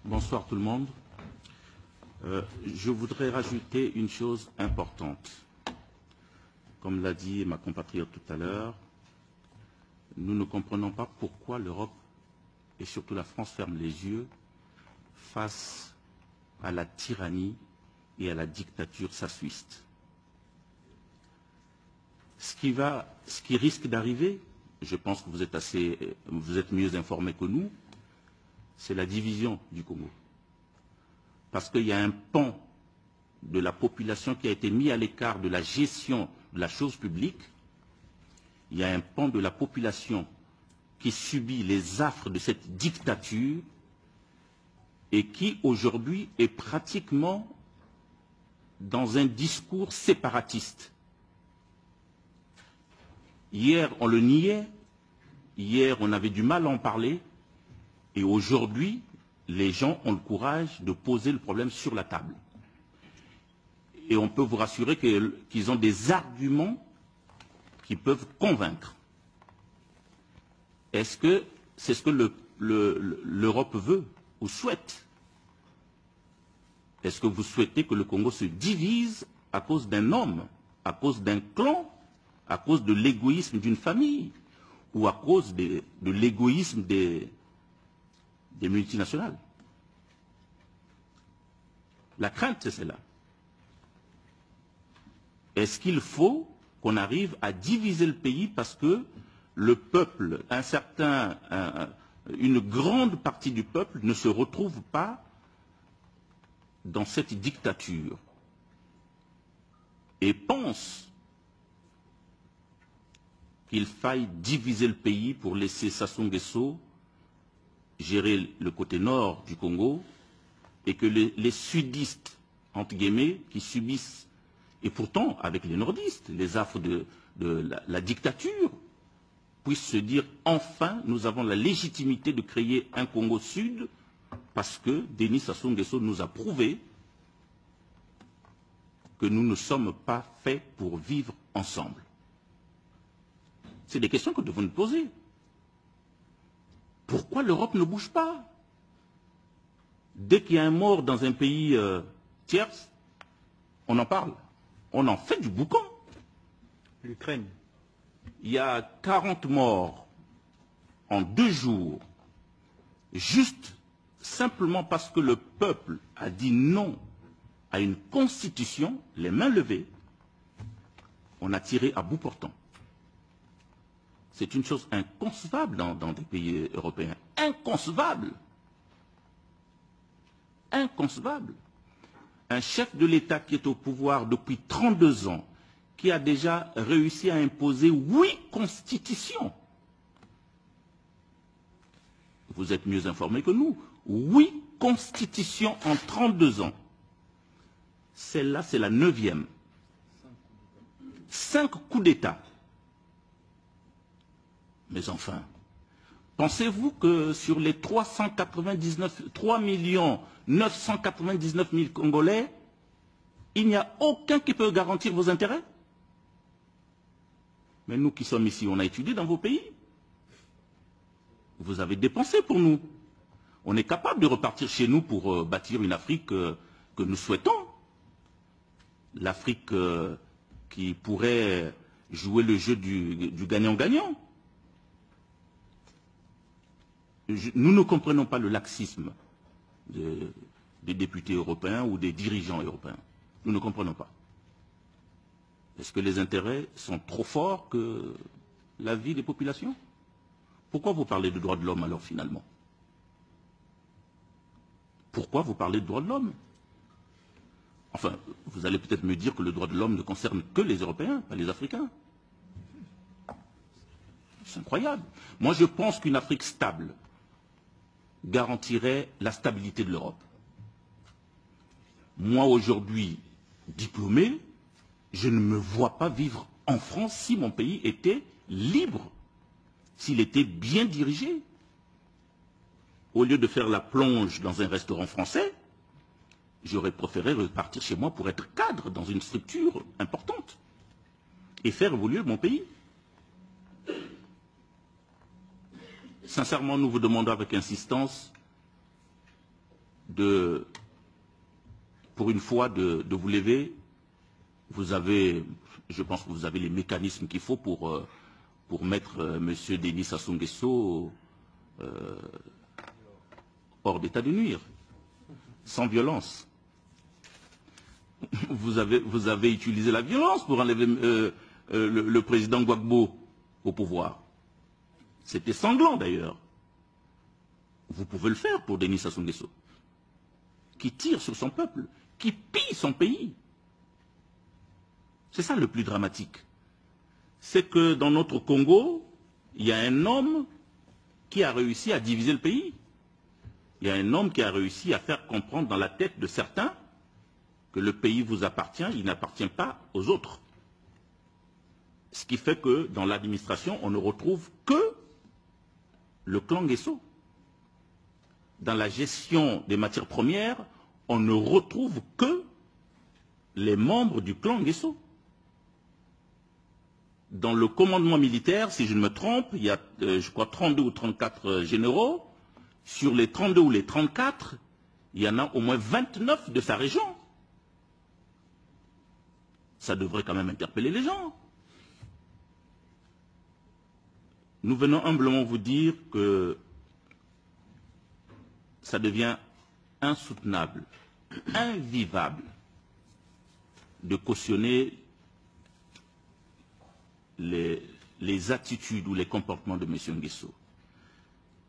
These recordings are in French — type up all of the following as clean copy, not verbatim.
Bonsoir tout le monde. Je voudrais rajouter une chose importante. Comme l'a dit ma compatriote tout à l'heure, nous ne comprenons pas pourquoi l'Europe et surtout la France ferment les yeux face à la tyrannie et à la dictature sassuiste. Ce qui risque d'arriver, je pense que vous êtes mieux informés que nous, c'est la division du Congo. Parce qu'il y a un pan de la population qui a été mis à l'écart de la gestion de la chose publique. Il y a un pan de la population qui subit les affres de cette dictature et qui aujourd'hui est pratiquement dans un discours séparatiste. Hier, on le niait, hier, on avait du mal à en parler, et aujourd'hui, les gens ont le courage de poser le problème sur la table. Et on peut vous rassurer qu'ils ont des arguments qui peuvent convaincre. Est-ce que c'est ce que l'Europe veut ou souhaite? Est-ce que vous souhaitez que le Congo se divise à cause d'un homme, à cause d'un clan, à cause de l'égoïsme d'une famille ou à cause de l'égoïsme des multinationales? La crainte, c'est celle-là. Est-ce qu'il faut qu'on arrive à diviser le pays parce que le peuple, une grande partie du peuple ne se retrouve pas dans cette dictature et pense qu'il faille diviser le pays pour laisser Sassou Nguesso gérer le côté nord du Congo et que les sudistes, entre guillemets, qui subissent, et pourtant avec les nordistes, les affres de la dictature, puissent se dire enfin nous avons la légitimité de créer un Congo Sud parce que Denis Sassou Nguesso nous a prouvé que nous ne sommes pas faits pour vivre ensemble. C'est des questions que nous devons nous poser. Pourquoi l'Europe ne bouge pas? Dès qu'il y a un mort dans un pays tiers, on en parle. On en fait du boucan. L'Ukraine. Il y a 40 morts en 2 jours, juste simplement parce que le peuple a dit non à une constitution, les mains levées, on a tiré à bout portant. C'est une chose inconcevable dans des pays européens. Inconcevable. Inconcevable. Un chef de l'État qui est au pouvoir depuis 32 ans, qui a déjà réussi à imposer 8 constitutions. Vous êtes mieux informés que nous. 8 constitutions en 32 ans. Celle-là, c'est la 9e. 5 coups d'État. Mais enfin, pensez-vous que sur les 3 999 000 Congolais, il n'y a aucun qui peut garantir vos intérêts? Mais nous qui sommes ici, on a étudié dans vos pays. Vous avez dépensé pour nous. On est capable de repartir chez nous pour bâtir une Afrique que nous souhaitons. L'Afrique qui pourrait jouer le jeu du gagnant-gagnant. Nous ne comprenons pas le laxisme des députés européens ou des dirigeants européens. Nous ne comprenons pas. Est-ce que les intérêts sont trop forts que la vie des populations? Pourquoi vous parlez de droits de l'homme alors finalement? Pourquoi vous parlez de droits de l'homme? Enfin, vous allez peut-être me dire que le droit de l'homme ne concerne que les Européens, pas les Africains. C'est incroyable. Moi, je pense qu'une Afrique stable garantirait la stabilité de l'Europe. Moi, aujourd'hui, diplômé, je ne me vois pas vivre en France si mon pays était libre, s'il était bien dirigé. Au lieu de faire la plonge dans un restaurant français, j'aurais préféré repartir chez moi pour être cadre dans une structure importante et faire évoluer mon pays. Sincèrement, nous vous demandons avec insistance pour une fois, de vous lever. Je pense que vous avez les mécanismes qu'il faut pour mettre M. Denis Sassou Nguesso hors d'état de nuire, sans violence. Vous avez utilisé la violence pour enlever le président Gbagbo au pouvoir. C'était sanglant d'ailleurs. Vous pouvez le faire pour Denis Sassou Nguesso, qui tire sur son peuple, qui pille son pays. C'est ça le plus dramatique. C'est que dans notre Congo, il y a un homme qui a réussi à diviser le pays. Il y a un homme qui a réussi à faire comprendre dans la tête de certains que le pays vous appartient, il n'appartient pas aux autres. Ce qui fait que dans l'administration, on ne retrouve que le clan Nguesso. Dans la gestion des matières premières, on ne retrouve que les membres du clan Nguesso. Dans le commandement militaire, si je ne me trompe, il y a, je crois, 32 ou 34 généraux. Sur les 32 ou les 34, il y en a au moins 29 de sa région. Ça devrait quand même interpeller les gens. Nous venons humblement vous dire que ça devient insoutenable, invivable de cautionner les attitudes ou les comportements de M. Nguesso.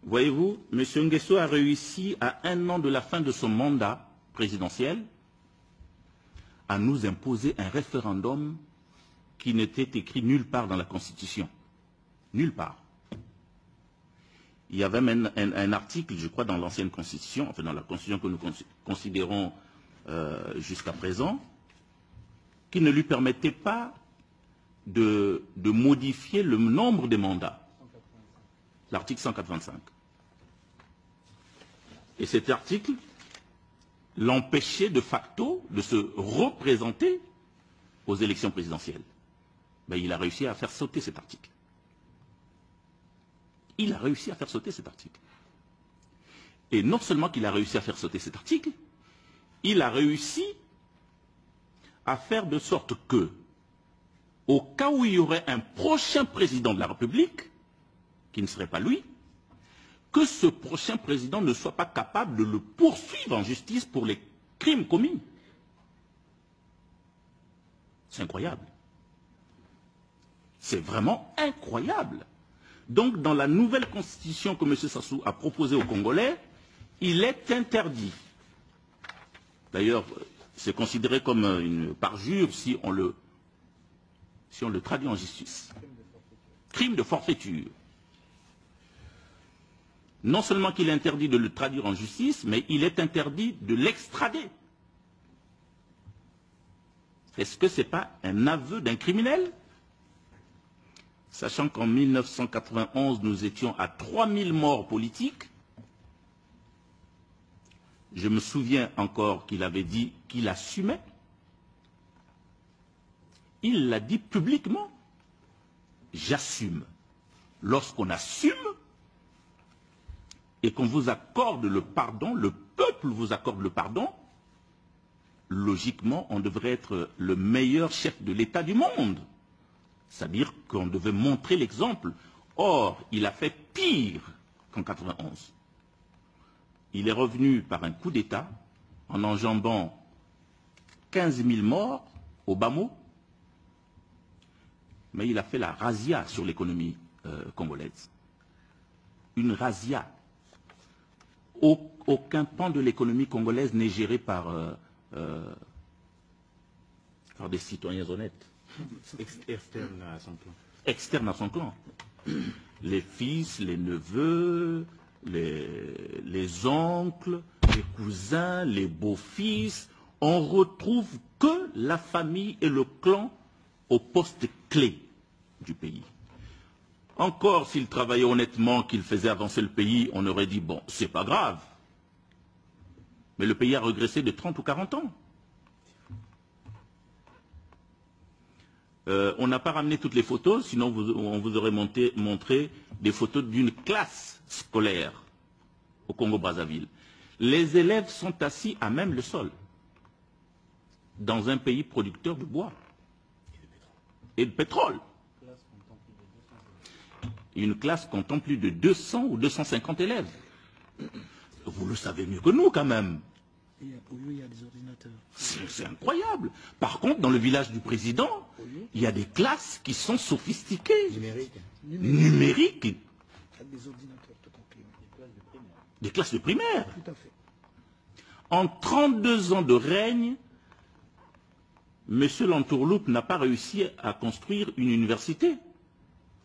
Voyez-vous, M. Nguesso a réussi à 1 an de la fin de son mandat présidentiel à nous imposer un référendum qui n'était écrit nulle part dans la Constitution. Nulle part. Il y avait même un article, je crois, dans l'ancienne Constitution, enfin dans la Constitution que nous considérons jusqu'à présent, qui ne lui permettait pas de modifier le nombre des mandats. L'article 185. Et cet article l'empêchait de facto de se représenter aux élections présidentielles. Ben, il a réussi à faire sauter cet article. Il a réussi à faire sauter cet article. Et non seulement qu'il a réussi à faire sauter cet article, il a réussi à faire de sorte que, au cas où il y aurait un prochain président de la République, qui ne serait pas lui, que ce prochain président ne soit pas capable de le poursuivre en justice pour les crimes commis. C'est incroyable. C'est vraiment incroyable. Donc, dans la nouvelle constitution que M. Sassou a proposée aux Congolais, il est interdit. D'ailleurs, c'est considéré comme une parjure si on le traduit en justice. Crime de forfaiture. Non seulement qu'il est interdit de le traduire en justice, mais il est interdit de l'extrader. Est-ce que ce n'est pas un aveu d'un criminel? Sachant qu'en 1991, nous étions à 3000 morts politiques, je me souviens encore qu'il avait dit qu'il assumait. Il l'a dit publiquement. J'assume. Lorsqu'on assume, et qu'on vous accorde le pardon, le peuple vous accorde le pardon, logiquement, on devrait être le meilleur chef de l'État du monde. C'est-à-dire qu'on devait montrer l'exemple. Or, il a fait pire qu'en 91. Il est revenu par un coup d'État en enjambant 15 000 morts au bas mot, mais il a fait la razzia sur l'économie congolaise. Une razzia. Aucun pan de l'économie congolaise n'est géré par des citoyens honnêtes. Externe à son clan. Externe à son clan. Les fils, les neveux, les oncles, les cousins, les beaux-fils, on retrouve que la famille et le clan au poste clé du pays. Encore s'il travaillait honnêtement, qu'il faisait avancer le pays, on aurait dit, bon, c'est pas grave. Mais le pays a régressé de 30 ou 40 ans. On n'a pas ramené toutes les photos, sinon on vous aurait montré des photos d'une classe scolaire au Congo-Brazzaville. Les élèves sont assis à même le sol, dans un pays producteur de bois et de pétrole. Une classe comptant plus de 200 ou 250 élèves. Vous le savez mieux que nous quand même. Il y a des ordinateurs. C'est incroyable. Par contre, dans le village du président, il y a des classes qui sont sophistiquées. Numériques. Avec des ordinateurs tout compris. Des classes de primaire. Tout à fait. En 32 ans de règne, M. Lantourloupe n'a pas réussi à construire une université.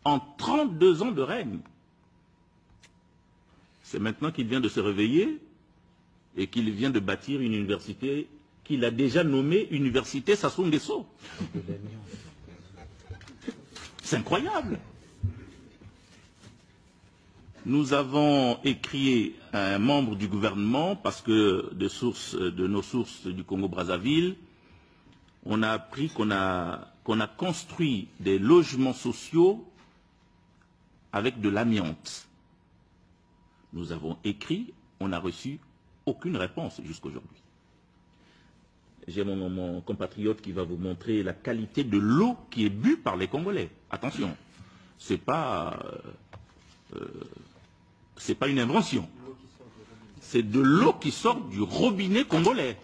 En 32 ans de règne. C'est maintenant qu'il vient de se réveiller et qu'il vient de bâtir une université qu'il a déjà nommée Université Sassou Nguesso. C'est incroyable. Nous avons écrit à un membre du gouvernement parce que de nos sources du Congo-Brazzaville, on a appris qu'on a construit des logements sociaux avec de l'amiante. Nous avons écrit, on n'a reçu aucune réponse jusqu'aujourd'hui. J'ai mon compatriote qui va vous montrer la qualité de l'eau qui est bue par les Congolais. Attention, c'est pas une invention. C'est de l'eau qui sort du robinet congolais.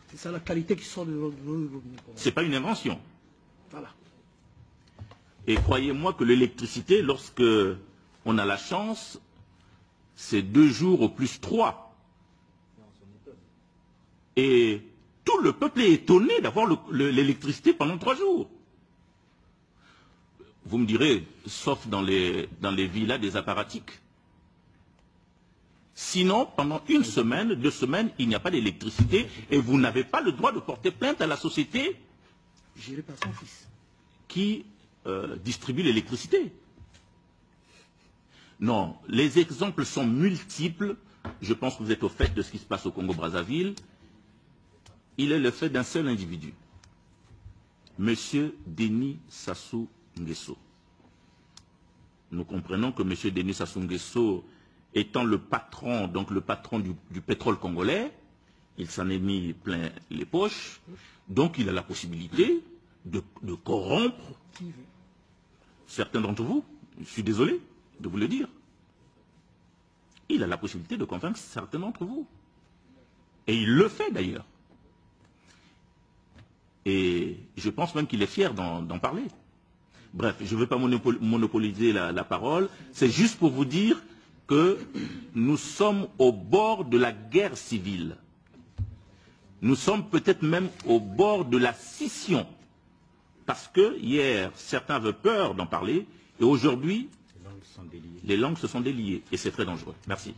C'est ça la qualité qui sort de l'eau. C'est pas une invention. Voilà. Et croyez-moi que l'électricité, lorsque on a la chance, c'est 2 jours au plus 3. Et tout le peuple est étonné d'avoir l'électricité pendant 3 jours. Vous me direz, sauf dans les villas des apparatiques. Sinon, pendant 1 semaine, 2 semaines, il n'y a pas d'électricité et vous n'avez pas le droit de porter plainte à la société gérée par son fils qui distribue l'électricité. Non, les exemples sont multiples. Je pense que vous êtes au fait de ce qui se passe au Congo-Brazzaville. Il est le fait d'un seul individu, M. Denis Sassou Nguesso. Nous comprenons que M. Denis Sassou Nguesso, étant le patron, donc le patron du pétrole congolais, il s'en est mis plein les poches, donc il a la possibilité de corrompre certains d'entre vous. Je suis désolé de vous le dire. Il a la possibilité de convaincre certains d'entre vous. Et il le fait d'ailleurs. Et je pense même qu'il est fier d'en parler. Bref, je ne veux pas monopoliser la parole. C'est juste pour vous dire que nous sommes au bord de la guerre civile. Nous sommes peut-être même au bord de la scission. Parce que hier, certains avaient peur d'en parler. Et aujourd'hui, les langues se sont déliées. Et c'est très dangereux. Merci.